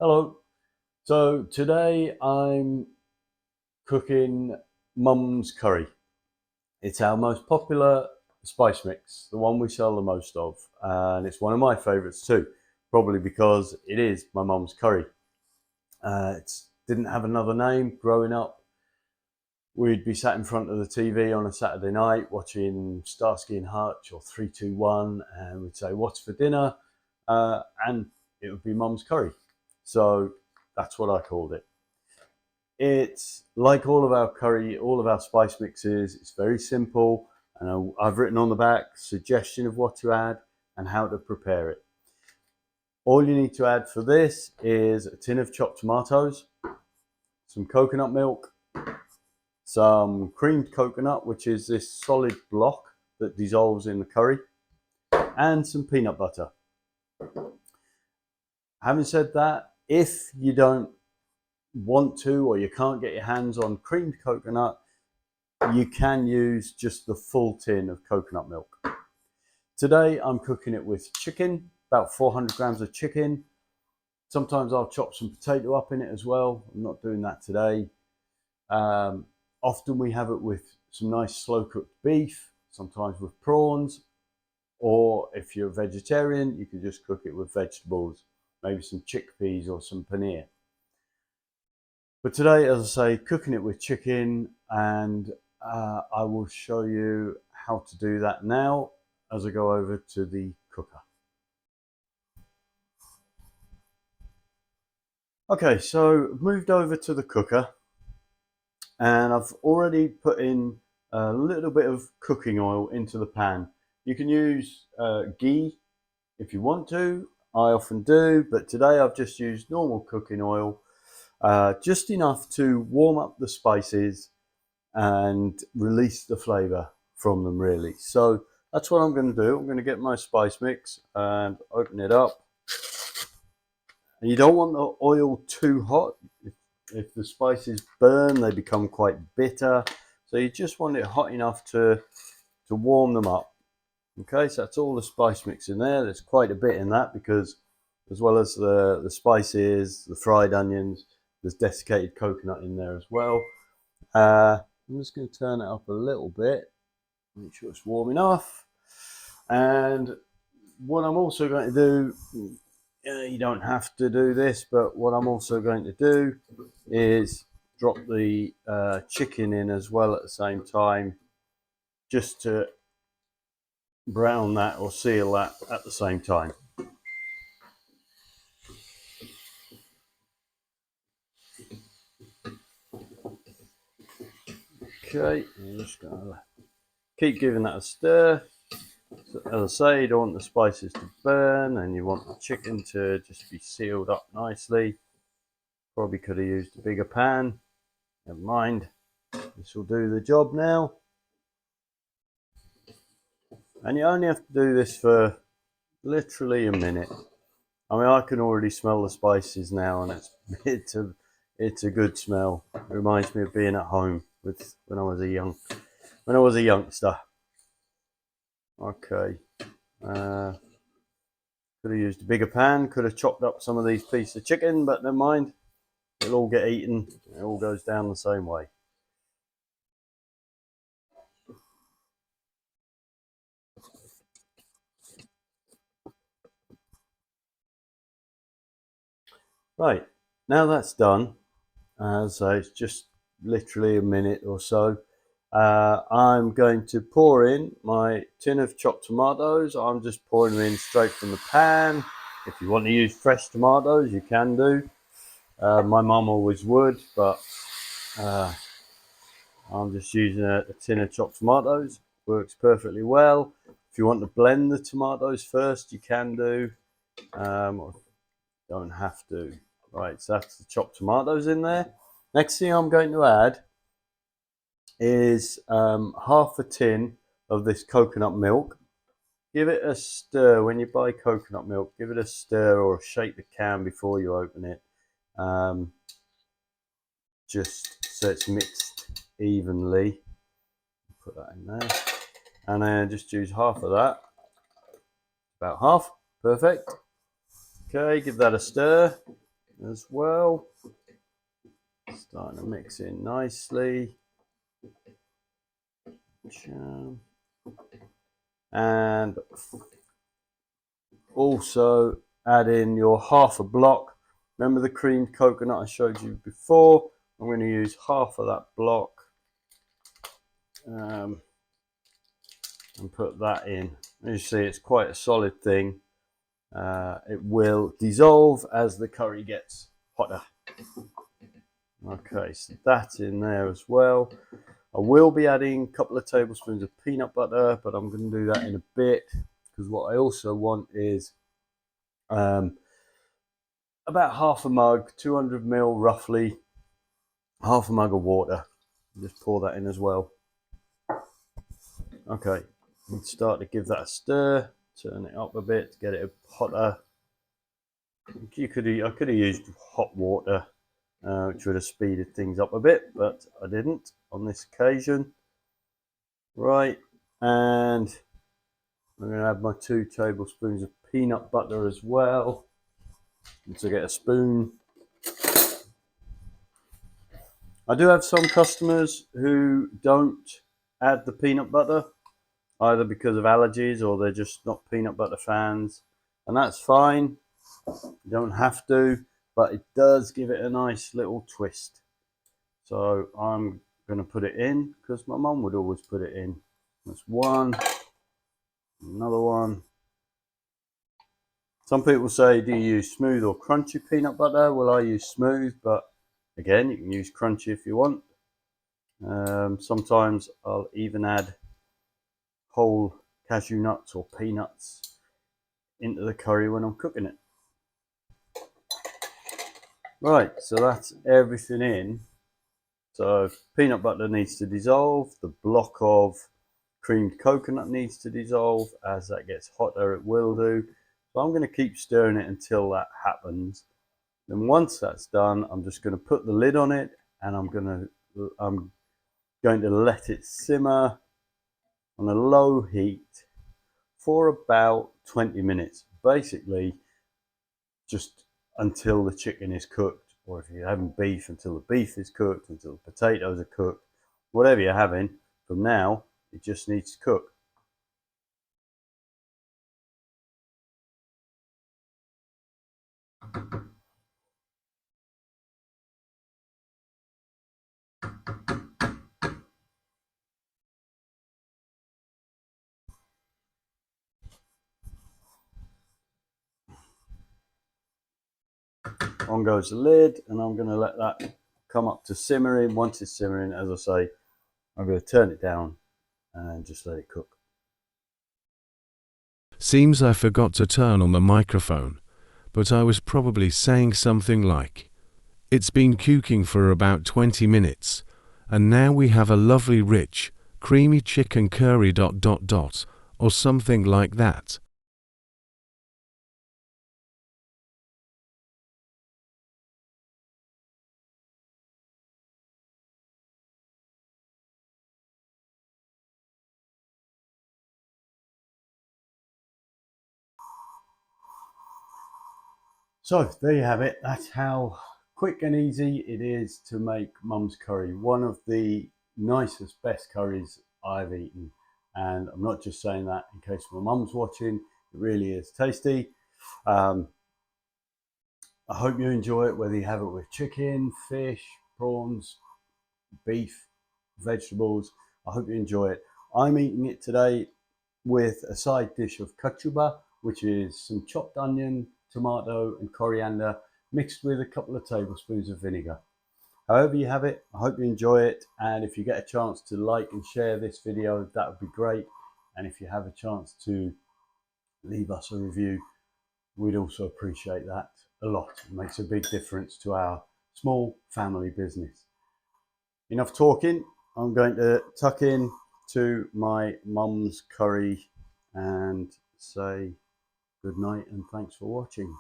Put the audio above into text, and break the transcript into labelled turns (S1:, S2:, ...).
S1: Hello. So today I'm cooking Mum's curry. It's our most popular spice mix, the one we sell the most of, and it's one of my favourites too, probably because it is my mum's curry. It didn't have another name growing up. We'd be sat in front of the TV on a Saturday night watching Starsky and Hutch or 3, 2, 1, and we'd say, "What's for dinner?" And it would be Mum's curry. So that's what I called it. It's like all of our curry, all of our spice mixes. It's very simple, and I've written on the back suggestion of what to add and how to prepare it. All you need to add for this is a tin of chopped tomatoes, some coconut milk, some creamed coconut, which is this solid block that dissolves in the curry, and some peanut butter. Having said that, if you don't want to or you can't get your hands on creamed coconut, you can use just the full tin of coconut milk. Today I'm cooking it with chicken, about 400 grams of chicken. Sometimes I'll chop some potato up in it as well. I'm not doing that today. Often we have it with some nice slow cooked beef, sometimes with prawns, or if you're a vegetarian, you can just cook it with vegetables, maybe some chickpeas or some paneer. But today, as I say, cooking it with chicken, and I will show you how to do that now as I go over to the cooker. Okay, so moved over to the cooker, and I've already put in a little bit of cooking oil into the pan. You can use ghee if you want to. I often do, but today I've just used normal cooking oil, just enough to warm up the spices and release the flavour from them, really. So that's what I'm going to do. I'm going to get my spice mix and open it up. And you don't want the oil too hot. If the spices burn, they become quite bitter. So you just want it hot enough to warm them up. Okay, so that's all the spice mix in there. There's quite a bit in that because as well as the spices, the fried onions, there's desiccated coconut in there as well. I'm just going to turn it up a little bit, make sure it's warm enough. And what I'm also going to do, you don't have to do this, but what I'm also going to do is drop the chicken in as well at the same time, just to brown that or seal that at the same time. Okay, I'm just going to keep giving that a stir. So, as I say, you don't want the spices to burn and you want the chicken to just be sealed up nicely. Probably could have used a bigger pan. Never mind. This will do the job now. And you only have to do this for literally a minute. I mean, I can already smell the spices now, and it's a good smell. It reminds me of being at home when I was a youngster. Okay. Could have used a bigger pan. Could have chopped up some of these pieces of chicken, but never mind. It'll all get eaten. It all goes down the same way. Right, now that's done, so it's just literally a minute or so. I'm going to pour in my tin of chopped tomatoes. I'm just pouring them in straight from the pan. If you want to use fresh tomatoes, you can do. My mum always would, but I'm just using a tin of chopped tomatoes. Works perfectly well. If you want to blend the tomatoes first, you can do. Or don't have to. Right, so that's the chopped tomatoes in there. Next thing I'm going to add is half a tin of this coconut milk. Give it a stir. When you buy coconut milk, give it a stir or shake the can before you open it. Just so it's mixed evenly. Put that in there. And then just use half of that. About half. Perfect. Okay, give that a stir. as well. Starting to mix in nicely. And also add in your half a block. Remember the creamed coconut I showed you before? I'm going to use half of that block and put that in. As you see, it's quite a solid thing. It will dissolve as the curry gets hotter. Okay, so that's in there as well. I will be adding a couple of tablespoons of peanut butter, but I'm going to do that in a bit, because what I also want is about half a mug, 200 ml roughly, half a mug of water. Just pour that in as well. Okay, and start to give that a stir, turn it up a bit to get it hotter. I could have used hot water, which would have speeded things up a bit, but I didn't on this occasion. Right, and I'm going to add my 2 tablespoons of peanut butter as well. And to get a spoon. I do have some customers who don't add the peanut butter, either because of allergies or they're just not peanut butter fans, and that's fine. You don't have to, but it does give it a nice little twist. So I'm going to put it in because my mum would always put it in. That's one, another one. Some people say, do you use smooth or crunchy peanut butter? Well, I use smooth, but again, you can use crunchy if you want. Sometimes I'll even add whole cashew nuts or peanuts into the curry when I'm cooking it. Right, so that's everything in. So peanut butter needs to dissolve, the block of creamed coconut needs to dissolve. As that gets hotter, it will do. So I'm going to keep stirring it until that happens. Then once that's done, I'm just going to put the lid on it, and I'm going to let it simmer on a low heat for about 20 minutes. Basically, just until the chicken is cooked, or if you're having beef, until the beef is cooked, until the potatoes are cooked. Whatever you're having, from now, it just needs to cook. On goes the lid, and I'm going to let that come up to simmering. Once it's simmering, as I say, I'm going to turn it down and just let it cook.
S2: Seems I forgot to turn on the microphone, but I was probably saying something like, "It's been cooking for about 20 minutes, and now we have a lovely rich, creamy chicken curry ... or something like that."
S1: So there you have it. That's how quick and easy it is to make mum's curry. One of the nicest, best curries I've eaten. And I'm not just saying that in case my mum's watching. It really is tasty. I hope you enjoy it, whether you have it with chicken, fish, prawns, beef, vegetables. I hope you enjoy it. I'm eating it today with a side dish of kachuba, which is some chopped onion, tomato and coriander mixed with a couple of tablespoons of vinegar. However you have it, I hope you enjoy it, and if you get a chance to like and share this video, that would be great. And if you have a chance to leave us a review, we'd also appreciate that a lot. It makes a big difference to our small family business. Enough talking. I'm going to tuck in to my mum's curry and say good night and thanks for watching.